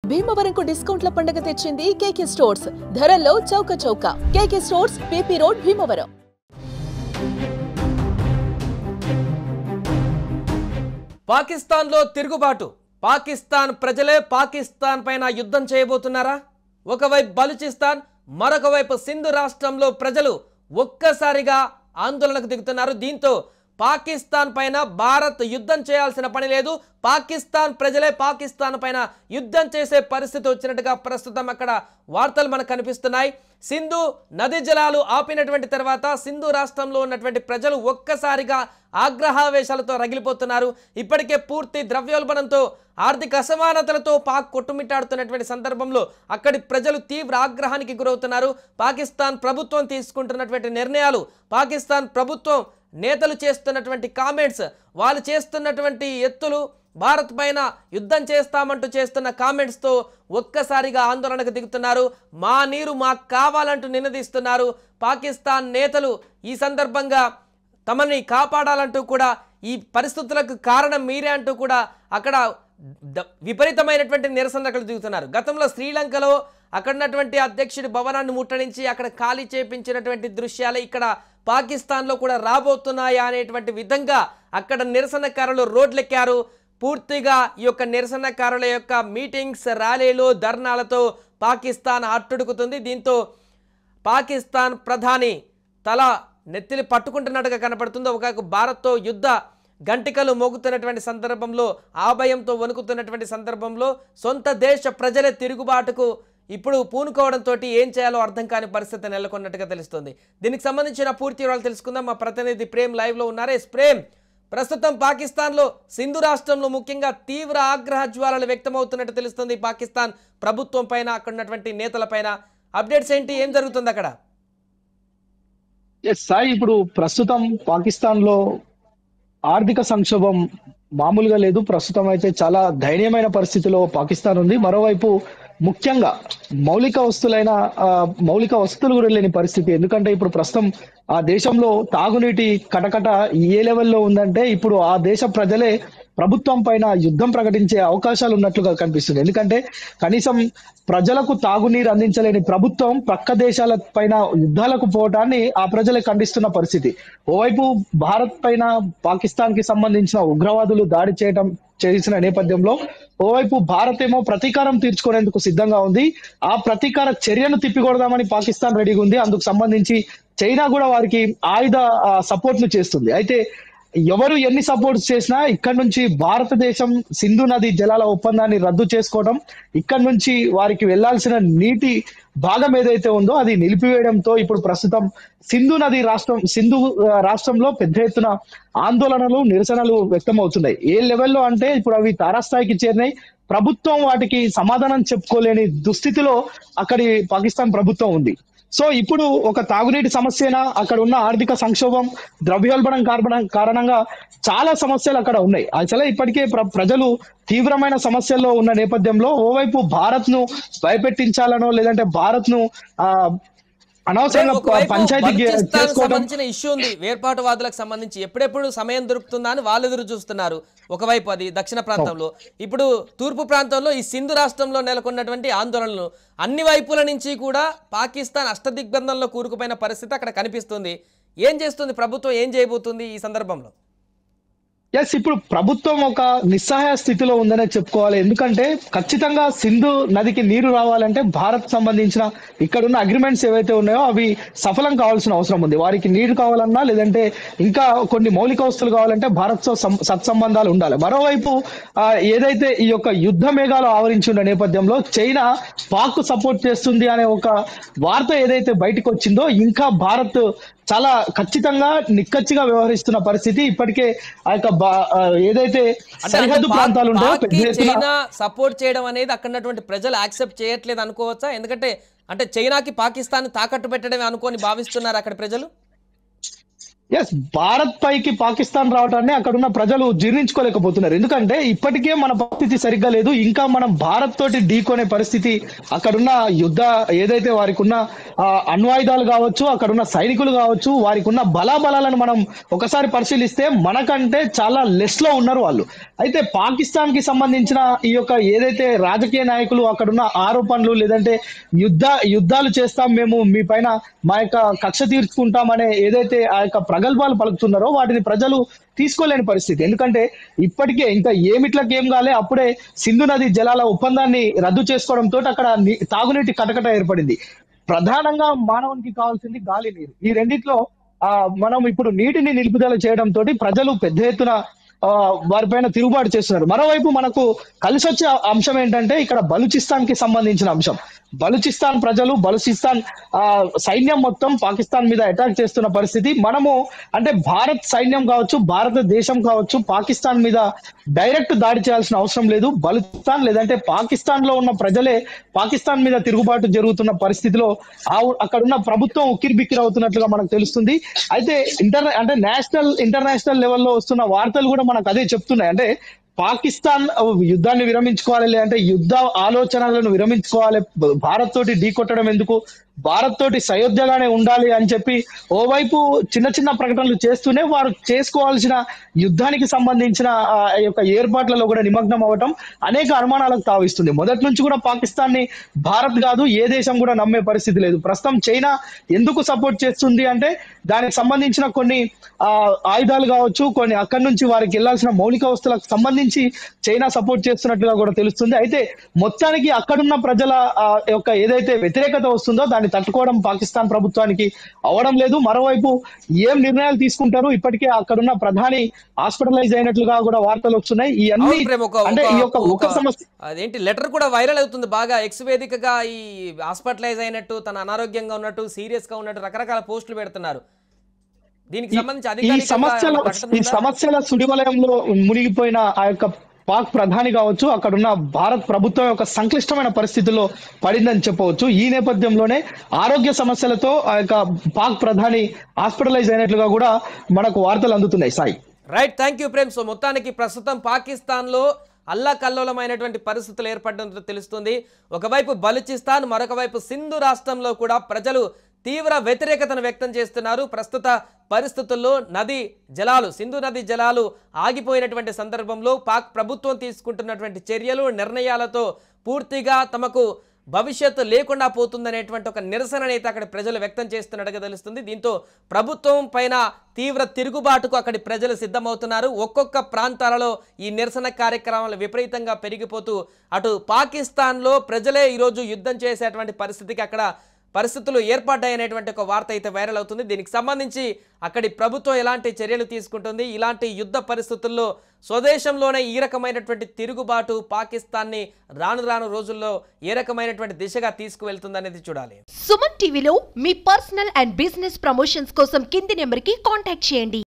భీమవరంకు డిస్కౌంట్ల పండుగ తెచ్చింది కేకే స్టోర్స్. ధరల్లో చౌక చౌక. కేకే స్టోర్స్, పీపీ రోడ్, భీమవరం. పాకిస్తాన్లో తిరుగుబాటు. పాకిస్తాన్ ప్రజలే పాకిస్తాన్ పైన యుద్ధం చేయబోతున్నారా? ఒకవైపు బలూచిస్తాన్, మరొక వైపు సింధు రాష్ట్రంలో ప్రజలు ఒక్కసారిగా ఆందోళనకు దిగుతున్నారు. దీంతో పాకిస్తాన్ పైన భారత్ యుద్ధం చేయాల్సిన పని లేదు, పాకిస్తాన్ ప్రజలే పాకిస్తాన్ పైన యుద్ధం చేసే పరిస్థితి వచ్చినట్టుగా ప్రస్తుతం అక్కడ వార్తలు మనకు కనిపిస్తున్నాయి. సింధు నది జలాలు ఆపినటువంటి తర్వాత సింధు రాష్ట్రంలో ఉన్నటువంటి ప్రజలు ఒక్కసారిగా ఆగ్రహావేశాలతో రగిలిపోతున్నారు. ఇప్పటికే పూర్తి ద్రవ్యోల్బణంతో, ఆర్థిక అసమానతలతో పాక్ కొట్టుమిట్టాడుతున్నటువంటి సందర్భంలో అక్కడి ప్రజలు తీవ్ర ఆగ్రహానికి గురవుతున్నారు. పాకిస్తాన్ ప్రభుత్వం తీసుకుంటున్నటువంటి నిర్ణయాలు, పాకిస్తాన్ ప్రభుత్వం నేతలు చేస్తున్నటువంటి కామెంట్స్, వాళ్ళు చేస్తున్నటువంటి ఎత్తులు, భారత్ పైన యుద్ధం చేస్తామంటూ చేస్తున్న కామెంట్స్తో ఒక్కసారిగా ఆందోళనకు దిగుతున్నారు. మా నీరు మాకు కావాలంటూ నినదిస్తున్నారు. పాకిస్తాన్ నేతలు ఈ సందర్భంగా తమని కాపాడాలంటూ కూడా, ఈ పరిస్థితులకు కారణం మీరే అంటూ కూడా అక్కడ విపరీతమైనటువంటి నిరసనలకు దిగుతున్నారు. గతంలో శ్రీలంకలో అక్కడ ఉన్నటువంటి అధ్యక్షుడి భవనాన్ని ముట్టడించి అక్కడ ఖాళీ చేపించినటువంటి దృశ్యాలు ఇక్కడ పాకిస్తాన్లో కూడా రాబోతున్నాయా అనేటువంటి విధంగా అక్కడ నిరసనకారులు రోడ్లెక్కారు. పూర్తిగా ఈ యొక్క నిరసనకారుల యొక్క మీటింగ్స్, ర్యాలీలు, ధర్నాలతో పాకిస్తాన్ అట్టుడుకుతుంది. దీంతో పాకిస్తాన్ ప్రధాని తల నెత్తిలి పట్టుకుంటున్నట్టుగా కనపడుతుంది. ఒక భారత్తో యుద్ధ గంటికలు మోగుతున్నటువంటి సందర్భంలో, ఆభయంతో వణుకుతున్నటువంటి సందర్భంలో సొంత దేశ ప్రజలే తిరుగుబాటుకు ఇప్పుడు పూనుకోవడంతో ఏం చేయాలో అర్థం కాని పరిస్థితి నెలకొన్నట్టుగా తెలుస్తుంది. దీనికి సంబంధించిన పూర్తి వివరాలు తెలుసుకుందాం. మా ప్రతినిధి ప్రేమ్ లైవ్లో ఉన్నారు. ప్రేమ్, ప్రస్తుతం పాకిస్తాన్లో సింధు రాష్ట్రంలో ముఖ్యంగా తీవ్ర ఆగ్రహ జ్వాలలు వ్యక్తమవుతున్నట్టు తెలుస్తుంది పాకిస్తాన్ ప్రభుత్వం పైన, అక్కడ ఉన్నటువంటి నేతల పైన. అప్డేట్స్ ఏంటి, ఏం జరుగుతుంది అక్కడ? సాయి, ఇప్పుడు ప్రస్తుతం పాకిస్తాన్లో ఆర్థిక సంక్షోభం మామూలుగా లేదు. ప్రస్తుతం అయితే చాలా దయనీయమైన పరిస్థితిలో పాకిస్తాన్ ఉంది. మరోవైపు ముఖ్యంగా మౌలిక వస్తువులు కూడా లేని పరిస్థితి. ఎందుకంటే ఇప్పుడు ప్రస్తుతం ఆ దేశంలో తాగునీటి కటకట ఏ లెవెల్లో ఉందంటే ఇప్పుడు ఆ దేశ ప్రజలే ప్రభుత్వం పైన యుద్ధం ప్రకటించే అవకాశాలు ఉన్నట్లుగా కనిపిస్తుంది. ఎందుకంటే కనీసం ప్రజలకు తాగునీరు అందించలేని ప్రభుత్వం ప్రక్క దేశాల పైన యుద్ధాలకు పోవటాన్ని ఆ ప్రజలే ఖండిస్తున్న పరిస్థితి. ఓవైపు భారత్ పైన పాకిస్తాన్ కి సంబంధించిన ఉగ్రవాదులు దాడి చేసిన నేపథ్యంలో ఓవైపు భారత్ ఏమో ప్రతీకారం తీర్చుకునేందుకు సిద్ధంగా ఉంది. ఆ ప్రతీకార చర్యను తిప్పికొడదామని పాకిస్తాన్ రెడీగా ఉంది. అందుకు సంబంధించి చైనా కూడా వారికి ఆయుధ సపోర్ట్లు చేస్తుంది. అయితే ఎవరు ఎన్ని సపోర్ట్స్ చేసినా ఇక్కడ నుంచి భారతదేశం సింధు నది జలాల ఒప్పందాన్ని రద్దు చేసుకోవడం, ఇక్కడ నుంచి వారికి వెళ్లాల్సిన నీటి భాగం ఏదైతే ఉందో అది నిలిపివేయడంతో ఇప్పుడు ప్రస్తుతం సింధు రాష్ట్రంలో పెద్ద ఎత్తున ఆందోళనలు, నిరసనలు వ్యక్తమవుతున్నాయి. ఏ లెవెల్లో అంటే ఇప్పుడు అవి తారాస్థాయికి చేరినాయి. ప్రభుత్వం వాటికి సమాధానం చెప్పుకోలేని దుస్థితిలో అక్కడి పాకిస్తాన్ ప్రభుత్వం ఉంది. సో ఇప్పుడు ఒక తాగునీటి సమస్యనా, అక్కడ ఉన్న ఆర్థిక సంక్షోభం, ద్రవ్యోల్బణం కారణంగా చాలా సమస్యలు అక్కడ ఉన్నాయి. అసలే ఇప్పటికే ప్రజలు తీవ్రమైన సమస్యల్లో ఉన్న నేపథ్యంలో ఓవైపు భారత్ ను భయపెట్టించాలనో లేదంటే భారత్ ను సంబంధించిన ఇష్యూ ఉంది. వేర్పాటువాదులకు సంబంధించి ఎప్పుడెప్పుడు సమయం దొరుకుతుందా అని వాళ్ళు ఎదురు చూస్తున్నారు. ఒకవైపు అది దక్షిణ ప్రాంతంలో, ఇప్పుడు తూర్పు ప్రాంతంలో ఈ సింధు రాష్ట్రంలో నెలకొన్నటువంటి ఆందోళనలు అన్ని వైపుల నుంచి కూడా పాకిస్తాన్ అష్టదిగ్బంధంలో కూరుకుపోయిన పరిస్థితి అక్కడ కనిపిస్తుంది. ఏం చేస్తుంది ప్రభుత్వం, ఏం చేయబోతుంది ఈ సందర్భంలో? ఇప్పుడు ప్రభుత్వం ఒక నిస్సహాయ స్థితిలో ఉందనే చెప్పుకోవాలి. ఎందుకంటే ఖచ్చితంగా సింధు నదికి నీరు రావాలంటే భారత్ సంబంధించిన ఇక్కడున్న అగ్రిమెంట్స్ ఏవైతే ఉన్నాయో అవి సఫలం కావాల్సిన అవసరం ఉంది. వారికి నీరు కావాలన్నా లేదంటే ఇంకా కొన్ని మౌలిక వస్తువులు కావాలంటే భారత్తో సత్సంబంధాలు ఉండాలి. మరోవైపు ఏదైతే ఈ యొక్క యుద్ధ మేఘాలు ఆవరించి ఉన్న నేపథ్యంలో చైనా పాక్ సపోర్ట్ చేస్తుంది అనే ఒక వార్త ఏదైతే బయటకు వచ్చిందో ఇంకా భారత్ చాలా ఖచ్చితంగా నిక్కచ్చిగా వ్యవహరిస్తున్న పరిస్థితి. ఇప్పటికే ఆ యొక్క ఏదైతే సరిహద్దు ప్రాంతాలు ఉంటాయో చైనా సపోర్ట్ చేయడం అనేది అక్కడ ప్రజలు యాక్సెప్ట్ చేయట్లేదు అనుకోవచ్చా? ఎందుకంటే చైనాకి పాకిస్తాన్ తాకట్టు పెట్టడమే అనుకోని భావిస్తున్నారు అక్కడ ప్రజలు. ఎస్, భారత్ పైకి పాకిస్తాన్ రావడాన్ని అక్కడ ఉన్న ప్రజలు జీర్ణించుకోలేకపోతున్నారు. ఎందుకంటే ఇప్పటికే మన పరిస్థితి సరిగ్గా లేదు, ఇంకా మనం భారత్ తోటి ఢీకొనే పరిస్థితి, అక్కడున్న యుద్ధ ఏదైతే వారికి ఉన్న అణ్వాయుధాలు కావచ్చు, అక్కడున్న సైనికులు కావచ్చు, వారికి ఉన్న బలాబలాలను మనం ఒకసారి పరిశీలిస్తే మనకంటే చాలా లెస్ లో ఉన్నారు వాళ్ళు. అయితే పాకిస్తాన్ కి సంబంధించిన ఈ యొక్క ఏదైతే రాజకీయ నాయకులు అక్కడున్న ఆరోపణలు, లేదంటే యుద్ధాలు చేస్తాం మేము, మీ పైన మా యొక్క కక్ష తీర్చుకుంటామనే ఏదైతే ఆ యొక్క ప్రగల్భాలు పలుకుతున్నారో వాటిని ప్రజలు తీసుకోలేని పరిస్థితి. ఎందుకంటే ఇప్పటికే ఇంకా ఏం కాలే, అప్పుడే సింధు నది జలాల ఒప్పందాన్ని రద్దు చేసుకోవడంతో అక్కడ తాగునీటి కటకట ఏర్పడింది. ప్రధానంగా మానవునికి కావాల్సింది గాలి, నీరు. ఈ రెండిట్లో మనం ఇప్పుడు నీటిని నిలుపుదల చేయడంతో ప్రజలు పెద్ద ఎత్తున వారిపైన తిరుగుబాటు చేస్తున్నారు. మరోవైపు మనకు కలిసి వచ్చే అంశం ఏంటంటే ఇక్కడ బలూచిస్తాన్ కి సంబంధించిన అంశం. బలూచిస్తాన్ ప్రజలు, బలూచిస్తాన్ సైన్యం మొత్తం పాకిస్తాన్ మీద అటాక్ చేస్తున్న పరిస్థితి. మనము అంటే భారత్ సైన్యం కావచ్చు, భారతదేశం కావచ్చు, పాకిస్తాన్ మీద డైరెక్ట్ దాడి చేయాల్సిన అవసరం లేదు. బలూచిస్తాన్ లేదంటే పాకిస్తాన్ లో ఉన్న ప్రజలే పాకిస్తాన్ మీద తిరుగుబాటు జరుగుతున్న పరిస్థితిలో అక్కడున్న ప్రభుత్వం ఉక్కిరిబిక్కిరి అవుతున్నట్లుగా మనకు తెలుస్తుంది. అయితే ఇంటర్నేషనల్ లెవెల్లో వస్తున్న వార్తలు కూడా మనకు అదే చెప్తున్నాయి. అంటే పాకిస్తాన్ యుద్ధాన్ని విరమించుకోవాలి, లేదంటే యుద్ధ ఆలోచనలను విరమించుకోవాలి, భారత్ తోటి ఢీకొట్టడం ఎందుకు, భారత్ తోటి సయోధ్యగానే ఉండాలి అని చెప్పి ఓవైపు చిన్న చిన్న ప్రకటనలు చేస్తూనే వారు చేసుకోవాల్సిన యుద్ధానికి సంబంధించిన యొక్క ఏర్పాట్లలో కూడా నిమగ్నం అవ్వటం అనేక అనుమానాలకు తావిస్తుంది. మొదటి నుంచి కూడా పాకిస్తాన్ ని భారత్ కాదు ఏ దేశం కూడా నమ్మే పరిస్థితి లేదు. ప్రస్తుతం చైనా ఎందుకు సపోర్ట్ చేస్తుంది అంటే దానికి సంబంధించిన కొన్ని ఆయుధాలు కావచ్చు, కొన్ని అక్కడి నుంచి వారికి వెళ్లాల్సిన మౌలిక వస్తువులకు సంబంధించి చైనా సపోర్ట్ చేస్తున్నట్లుగా కూడా తెలుస్తుంది. అయితే మొత్తానికి అక్కడున్న ప్రజల యొక్క ఏదైతే వ్యతిరేకత వస్తుందో దాన్ని తట్టుకోవడం పాకిస్తాన్ ప్రభుత్వానికి అవడం లేదు. మరోవైపు ఏం నిర్ణయాలు తీసుకుంటారు, ఇప్పటికే అక్కడున్న ప్రధాని హాస్పిటలైజ్ అయినట్లుగా కూడా వార్తలు వస్తున్నాయి. ఈ అన్ని అంటే ఈ యొక్క ఒక సమస్య అదేంటి లెటర్ కూడా వైరల్ అవుతుంది బాగా, ఎక్స్ వేదికగా ఈ హాస్పిటలైజ్ అయినట్టు, తన అనారోగ్యంగా ఉన్నట్టు, సీరియస్ గా ఉన్నట్టు రకరకాల పోస్టులు పెడుతున్నారు. దీనికి సంబంధించి ఈ సమస్యల సుడివలయంలో మునిగిపోయిన ఆ యొక్క పాక్ ప్రధాని కావచ్చు, అక్కడున్న భారత్ ప్రభుత్వం యొక్క సంక్లిష్టమైన పరిస్థితుల్లో పడిందని చెప్పవచ్చు. ఈ నేపథ్యంలోనే ఆరోగ్య సమస్యలతో ఆ యొక్క పాక్ ప్రధాని హాస్పిటలైజ్ అయినట్లుగా కూడా మనకు వార్తలు అందుతున్నాయి. Sai right, thank you Prem. So మొత్తానికి ప్రస్తుతం పాకిస్తాన్ లో అల్లకల్లోలమైనటువంటి పరిస్థితులు ఏర్పడడంతో తెలుస్తుంది. ఒకవైపు బలూచిస్తాన్, మరొక వైపు సింధు రాష్ట్రంలో కూడా ప్రజలు తీవ్ర వ్యతిరేకతను వ్యక్తం చేస్తున్నారు. ప్రస్తుత పరిస్థితుల్లో సింధు నది జలాలు ఆగిపోయినటువంటి సందర్భంలో పాక్ ప్రభుత్వం తీసుకుంటున్నటువంటి చర్యలు, నిర్ణయాలతో పూర్తిగా తమకు భవిష్యత్తు లేకుండా పోతుందనేటువంటి ఒక నిరసన అయితే అక్కడ ప్రజలు వ్యక్తం చేస్తున్నట్టుగా తెలుస్తుంది. దీంతో ప్రభుత్వం పైన తీవ్ర తిరుగుబాటుకు అక్కడి ప్రజలు సిద్ధమవుతున్నారు. ఒక్కొక్క ప్రాంతాలలో ఈ నిరసన కార్యక్రమాలు విపరీతంగా పెరిగిపోతూ అటు పాకిస్తాన్లో ప్రజలే ఈరోజు యుద్ధం చేసేటువంటి పరిస్థితికి అక్కడ పరిస్థితులు ఏర్పడ్డాయనేటువంటి ఒక వార్త అయితే వైరల్ అవుతుంది. దీనికి సంబంధించి అక్కడి ప్రభుత్వం ఎలాంటి చర్యలు తీసుకుంటుంది, ఇలాంటి యుద్ధ పరిస్థితుల్లో స్వదేశంలోనే ఈ రకమైనటువంటి తిరుగుబాటు పాకిస్తాన్ని రాను రాను రోజుల్లో ఏ రకమైనటువంటి దిశగా తీసుకువెళ్తుందనేది చూడాలి. సుమన్ టీవీలో మీ పర్సనల్ అండ్ బిజినెస్ ప్రమోషన్స్ కోసం కింది నెంబర్కి కాంటాక్ట్ చేయండి.